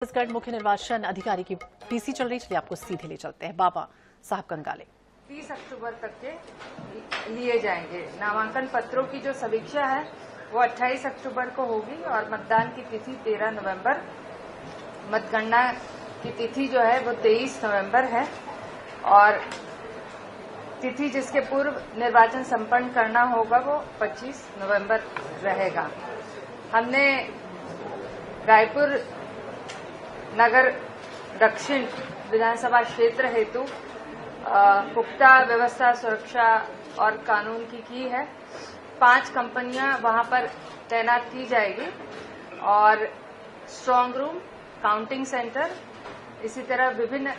छत्तीसगढ़ मुख्य निर्वाचन अधिकारी की पीसी चल रही, चलिए आपको सीधे ले चलते हैं बाबा साहब कंगाले। 30 अक्टूबर तक के लिए जाएंगे। नामांकन पत्रों की जो समीक्षा है वो 28 अक्टूबर को होगी और मतदान की तिथि 13 नवंबर, मतगणना की तिथि जो है वो 23 नवंबर है और तिथि जिसके पूर्व निर्वाचन संपन्न करना होगा वो 25 नवंबर रहेगा। हमने रायपुर नगर दक्षिण विधानसभा क्षेत्र हेतु पुख्ता व्यवस्था, सुरक्षा और कानून की है। 5 कंपनियां वहां पर तैनात की जाएगी और स्ट्रांग रूम, काउंटिंग सेंटर, इसी तरह विभिन्न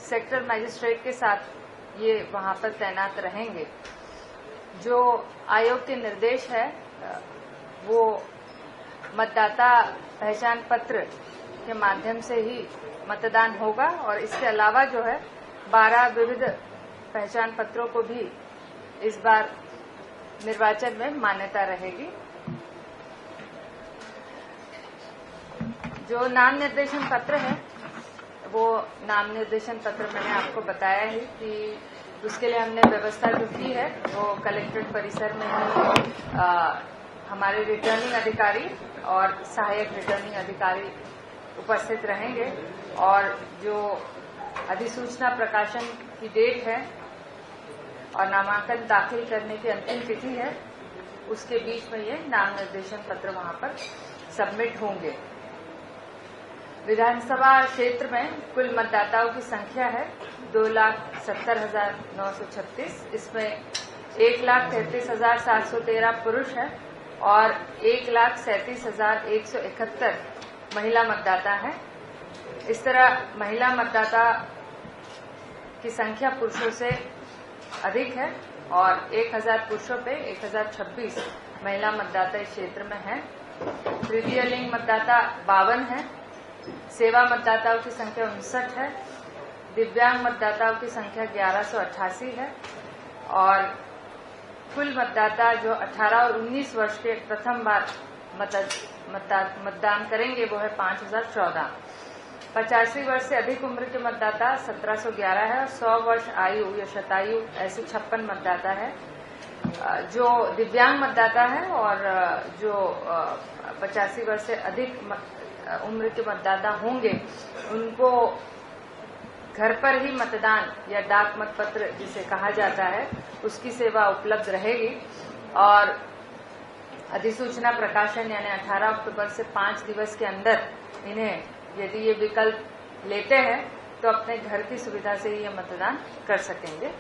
सेक्टर मजिस्ट्रेट के साथ ये वहां पर तैनात रहेंगे। जो आयोग के निर्देश है वो मतदाता पहचान पत्र के माध्यम से ही मतदान होगा और इसके अलावा जो है 12 विविध पहचान पत्रों को भी इस बार निर्वाचन में मान्यता रहेगी। जो नाम निर्देशन पत्र है वो नाम निर्देशन पत्र मैंने आपको बताया है कि उसके लिए हमने व्यवस्था जो की है वो कलेक्ट्रेट परिसर में ही हमारे रिटर्निंग अधिकारी और सहायक रिटर्निंग अधिकारी उपस्थित रहेंगे और जो अधिसूचना प्रकाशन की डेट है और नामांकन दाखिल करने की अंतिम तिथि है उसके बीच में ये नाम निर्देशन पत्र वहां पर सबमिट होंगे। विधानसभा क्षेत्र में कुल मतदाताओं की संख्या है 2,70,936। इसमें 1,33,713 पुरुष है और 1,37,171 महिला मतदाता है। इस तरह महिला मतदाता की संख्या पुरुषों से अधिक है और 1,000 पुरुषों पे 1,026 महिला मतदाता इस क्षेत्र में है। तृतीय लिंग मतदाता 52 है। सेवा मतदाताओं की संख्या 59 है। दिव्यांग मतदाताओं की संख्या 1188 है और कुल मतदाता जो 18 और 19 वर्ष के प्रथम बार मतदान करेंगे वो है 5,014। 85 वर्ष से अधिक उम्र के मतदाता 1,711 है और 100 वर्ष आयु या शतायु ऐसे 56 मतदाता है। जो दिव्यांग मतदाता है और जो 85 वर्ष से अधिक उम्र के मतदाता होंगे उनको घर पर ही मतदान या डाक मतपत्र जिसे कहा जाता है उसकी सेवा उपलब्ध रहेगी और अधिसूचना प्रकाशन यानी 18 अक्टूबर से 5 दिवस के अंदर इन्हें यदि ये विकल्प लेते हैं तो अपने घर की सुविधा से ही ये मतदान कर सकेंगे।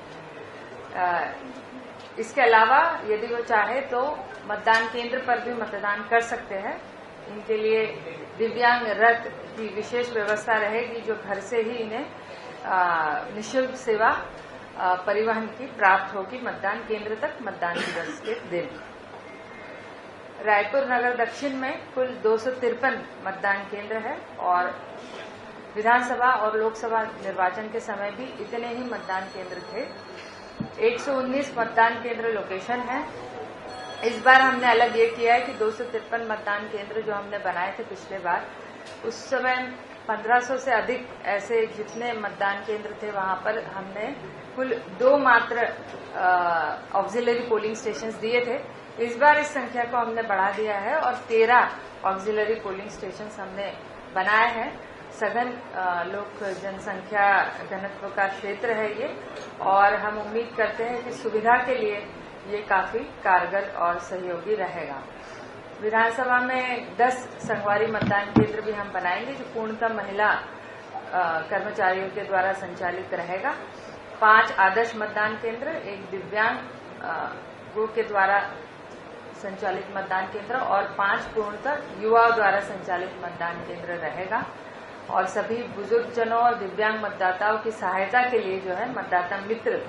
इसके अलावा यदि वो चाहे तो मतदान केंद्र पर भी मतदान कर सकते हैं। इनके लिए दिव्यांग रथ की विशेष व्यवस्था रहेगी जो घर से ही इन्हें निःशुल्क सेवा परिवहन की प्राप्त होगी मतदान केंद्र तक मतदान दिवस के दिन। रायपुर नगर दक्षिण में कुल 253 मतदान केंद्र है और विधानसभा और लोकसभा निर्वाचन के समय भी इतने ही मतदान केंद्र थे। 119 मतदान केंद्र लोकेशन है। इस बार हमने अलग ये किया है कि 253 मतदान केंद्र जो हमने बनाए थे पिछले बार उस समय 1500 से अधिक ऐसे जितने मतदान केंद्र थे वहां पर हमने कुल 2 मात्र ऑक्सिलरी पोलिंग स्टेशंस दिए थे। इस बार इस संख्या को हमने बढ़ा दिया है और 13 ऑक्सिलरी पोलिंग स्टेशंस हमने बनाए हैं। सघन लोक जनसंख्या घनत्व का क्षेत्र है ये और हम उम्मीद करते हैं कि सुविधा के लिए ये काफी कारगर और सहयोगी रहेगा। विधानसभा में 10 संगवारी मतदान केंद्र भी हम बनाएंगे जो पूर्णतः महिला कर्मचारियों के द्वारा संचालित रहेगा। 5 आदर्श मतदान केंद्र, 1 दिव्यांग के द्वारा संचालित मतदान केंद्र और 5 पूर्णतः युवाओं द्वारा संचालित मतदान केंद्र रहेगा और सभी बुजुर्ग जनों और दिव्यांग मतदाताओं की सहायता के लिए जो है मतदाता मित्र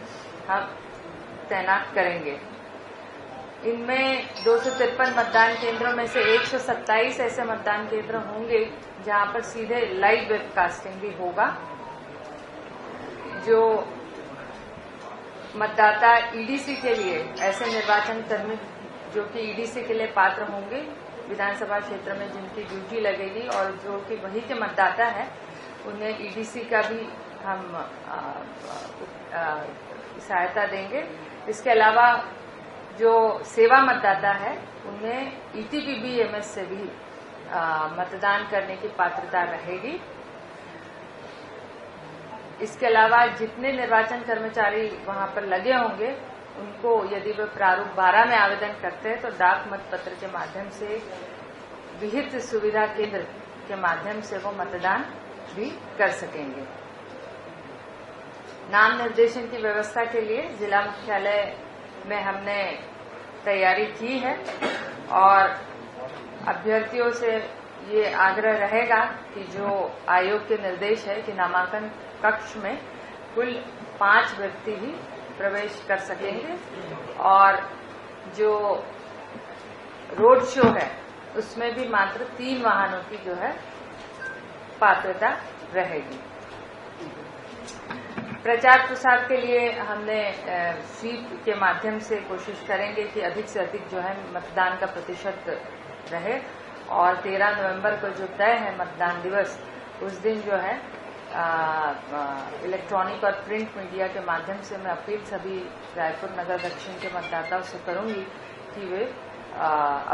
हम तैनात करेंगे। इनमें 253 मतदान केंद्रों में से 127 ऐसे मतदान केंद्र होंगे जहां पर सीधे लाइव वेबकास्टिंग भी होगा। जो मतदाता ईडीसी के लिए ऐसे निर्वाचन कर्मी जो कि ईडीसी के लिए पात्र होंगे विधानसभा क्षेत्र में जिनकी ड्यूटी लगेगी और जो कि वही के मतदाता है उन्हें ईडीसी का भी हम सहायता देंगे। इसके अलावा जो सेवा मतदाता है उन्हें ईटीपीबीएमएस से भी मतदान करने की पात्रता रहेगी। इसके अलावा जितने निर्वाचन कर्मचारी वहां पर लगे होंगे उनको यदि वे प्रारूप 12 में आवेदन करते हैं तो डाक मतपत्र के माध्यम से विहित सुविधा केंद्र के माध्यम से वो मतदान भी कर सकेंगे। नाम निर्देशन की व्यवस्था के लिए जिला मुख्यालय में हमने तैयारी की है और अभ्यर्थियों से ये आग्रह रहेगा कि जो आयोग के निर्देश है कि नामांकन कक्ष में कुल 5 व्यक्ति ही प्रवेश कर सकेंगे और जो रोड शो है उसमें भी मात्र 3 वाहनों की जो है पात्रता रहेगी। प्रचार प्रसार के लिए हमने स्वीप के माध्यम से कोशिश करेंगे कि अधिक से अधिक जो है मतदान का प्रतिशत रहे और 13 नवंबर को जो तय है मतदान दिवस उस दिन जो है इलेक्ट्रॉनिक और प्रिंट मीडिया के माध्यम से मैं अपील सभी रायपुर नगर दक्षिण के मतदाताओं से करूंगी कि वे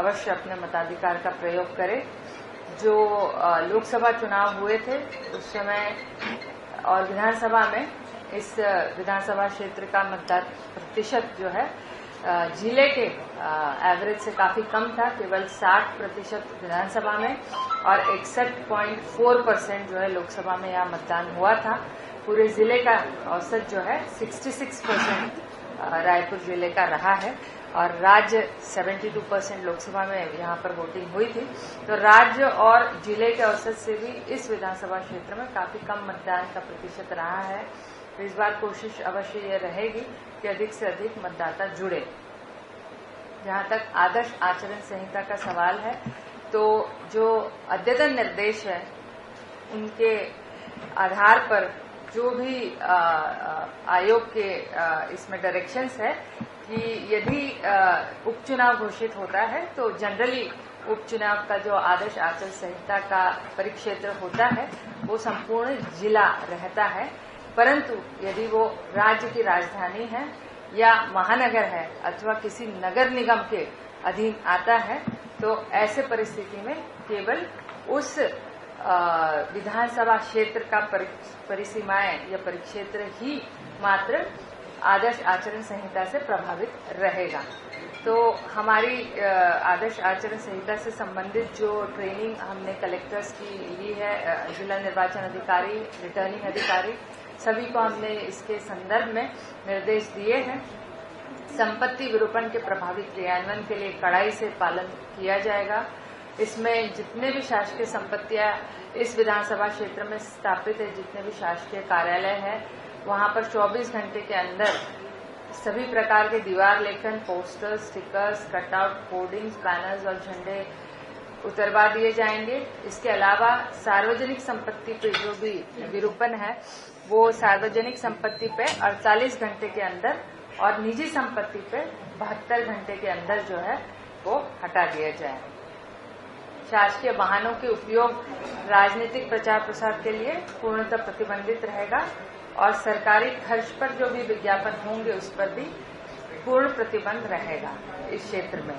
अवश्य अपने मताधिकार का प्रयोग करें। जो लोकसभा चुनाव हुए थे उस समय और विधानसभा में इस विधानसभा क्षेत्र का मतदान प्रतिशत जो है जिले के एवरेज से काफी कम था, केवल 60% विधानसभा में और 61.4% जो है लोकसभा में यहाँ मतदान हुआ था। पूरे जिले का औसत जो है 66% रायपुर जिले का रहा है और राज्य 72% लोकसभा में यहाँ पर वोटिंग हुई थी। तो राज्य और जिले के औसत से भी इस विधानसभा क्षेत्र में काफी कम मतदान का प्रतिशत रहा है। तो इस बार कोशिश अवश्य ये रहेगी कि अधिक से अधिक मतदाता जुड़े। जहां तक आदर्श आचरण संहिता का सवाल है तो जो अद्यतन निर्देश है उनके आधार पर जो भी आयोग के इसमें डायरेक्शंस है कि यदि उपचुनाव घोषित होता है तो जनरली उपचुनाव का जो आदर्श आचरण संहिता का परिक्षेत्र होता है वो संपूर्ण जिला रहता है, परंतु यदि वो राज्य की राजधानी है या महानगर है अथवा किसी नगर निगम के अधीन आता है तो ऐसे परिस्थिति में केवल उस विधानसभा क्षेत्र का परिसीमाएं या परिक्षेत्र ही मात्र आदर्श आचरण संहिता से प्रभावित रहेगा। तो हमारी आदर्श आचरण संहिता से संबंधित जो ट्रेनिंग हमने कलेक्टर्स की ली है, जिला निर्वाचन अधिकारी, रिटर्निंग अधिकारी, सभी को हमने इसके संदर्भ में निर्देश दिए हैं। संपत्ति विरूपण के प्रभावी क्रियान्वयन के लिए कड़ाई से पालन किया जाएगा। इसमें जितने भी शासकीय संपत्तियां इस विधानसभा क्षेत्र में स्थापित है, जितने भी शासकीय कार्यालय हैं, वहां पर 24 घंटे के अंदर सभी प्रकार के दीवार लेखन, posters, stickers, cutout, hoardings, banners और झंडे उतरवा दिए जाएंगे। इसके अलावा सार्वजनिक संपत्ति पे जो भी विरूपण है वो सार्वजनिक संपत्ति पे 48 घंटे के अंदर और निजी संपत्ति पे 72 घंटे के अंदर जो है वो हटा दिया जाए। शासकीय वाहनों के उपयोग राजनीतिक प्रचार प्रसार के लिए पूर्णतः प्रतिबंधित रहेगा और सरकारी खर्च पर जो भी विज्ञापन होंगे उस पर भी पूर्ण प्रतिबंध रहेगा। इस क्षेत्र में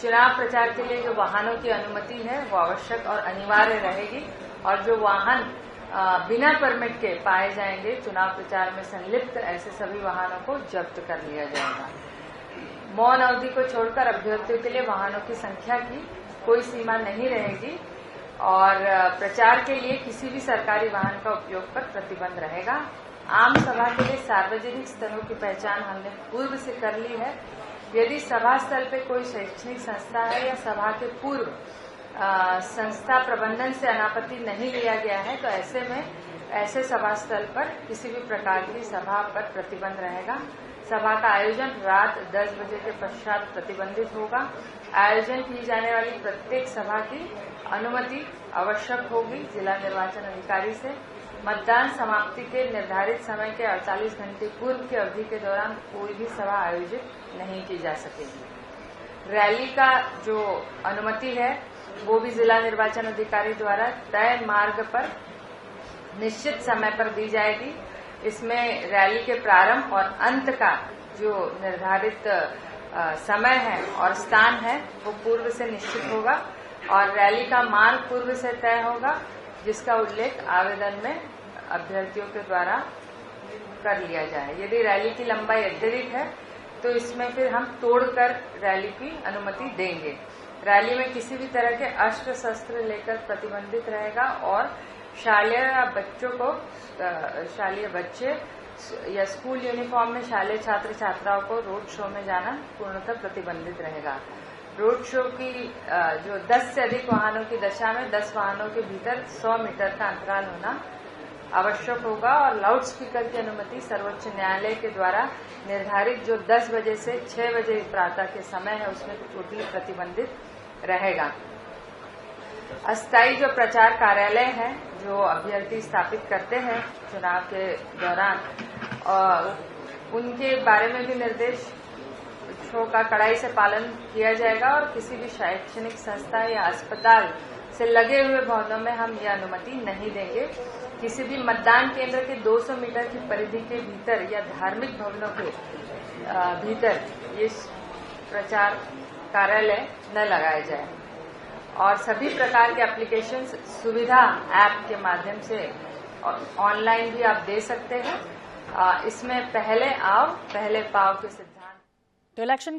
चुनाव प्रचार के लिए जो वाहनों की अनुमति है वो आवश्यक और अनिवार्य रहेगी और जो वाहन बिना परमिट के पाए जाएंगे चुनाव प्रचार में संलिप्त, ऐसे सभी वाहनों को जब्त कर लिया जाएगा। मौन अवधि को छोड़कर अभ्यर्थियों के लिए वाहनों की संख्या की कोई सीमा नहीं रहेगी और प्रचार के लिए किसी भी सरकारी वाहन का उपयोग पर प्रतिबंध रहेगा। आम सभा के लिए सार्वजनिक स्थलों की पहचान हमने पूर्व से कर ली है। यदि सभा स्थल पे कोई शैक्षणिक संस्था है या सभा के पूर्व संस्था प्रबंधन से अनापत्ति नहीं लिया गया है तो ऐसे में ऐसे सभा स्थल पर किसी भी प्रकार की सभा पर प्रतिबंध रहेगा। सभा का आयोजन रात 10 बजे के पश्चात प्रतिबंधित होगा। आयोजन की जाने वाली प्रत्येक सभा की अनुमति आवश्यक होगी जिला निर्वाचन अधिकारी से। मतदान समाप्ति के निर्धारित समय के 48 घंटे पूर्व की अवधि के दौरान कोई भी सभा आयोजित नहीं की जा सकेगी। रैली का जो अनुमति है वो भी जिला निर्वाचन अधिकारी द्वारा तय मार्ग पर निश्चित समय पर दी जाएगी। इसमें रैली के प्रारंभ और अंत का जो निर्धारित समय है और स्थान है वो पूर्व से निश्चित होगा और रैली का मार्ग पूर्व से तय होगा, जिसका उल्लेख आवेदन में अभ्यर्थियों के द्वारा कर लिया जाए। यदि रैली की लंबाई अत्यधिक है तो इसमें फिर हम तोड़कर रैली की अनुमति देंगे। रैली में किसी भी तरह के अस्त्र शस्त्र लेकर प्रतिबंधित रहेगा और शालेय बच्चे या स्कूल यूनिफॉर्म में शालेय छात्र छात्राओं को रोड शो में जाना पूर्णतः प्रतिबंधित रहेगा। रोड शो की जो 10 से अधिक वाहनों की दशा में 10 वाहनों के भीतर 100 मीटर का अंतराल होना आवश्यक होगा और लाउड स्पीकर की अनुमति सर्वोच्च न्यायालय के द्वारा निर्धारित जो 10 बजे से 6 बजे प्रातः के समय है उसमें टोटली प्रतिबंधित रहेगा। अस्थायी जो प्रचार कार्यालय है जो अभ्यर्थी स्थापित करते हैं चुनाव के दौरान, उनके बारे में भी निर्देशों का कड़ाई से पालन किया जाएगा और किसी भी शैक्षणिक संस्था या अस्पताल से लगे हुए भवनों में हम यह अनुमति नहीं देंगे। किसी भी मतदान केंद्र के 200 मीटर की परिधि के भीतर या धार्मिक भवनों के भीतर ये प्रचार कार्यालय न लगाए जाए और सभी प्रकार के एप्लीकेशन सुविधा ऐप के माध्यम से ऑनलाइन भी आप दे सकते हैं। इसमें पहले आओ पहले पाओ के सिद्धांत तो इलेक्शन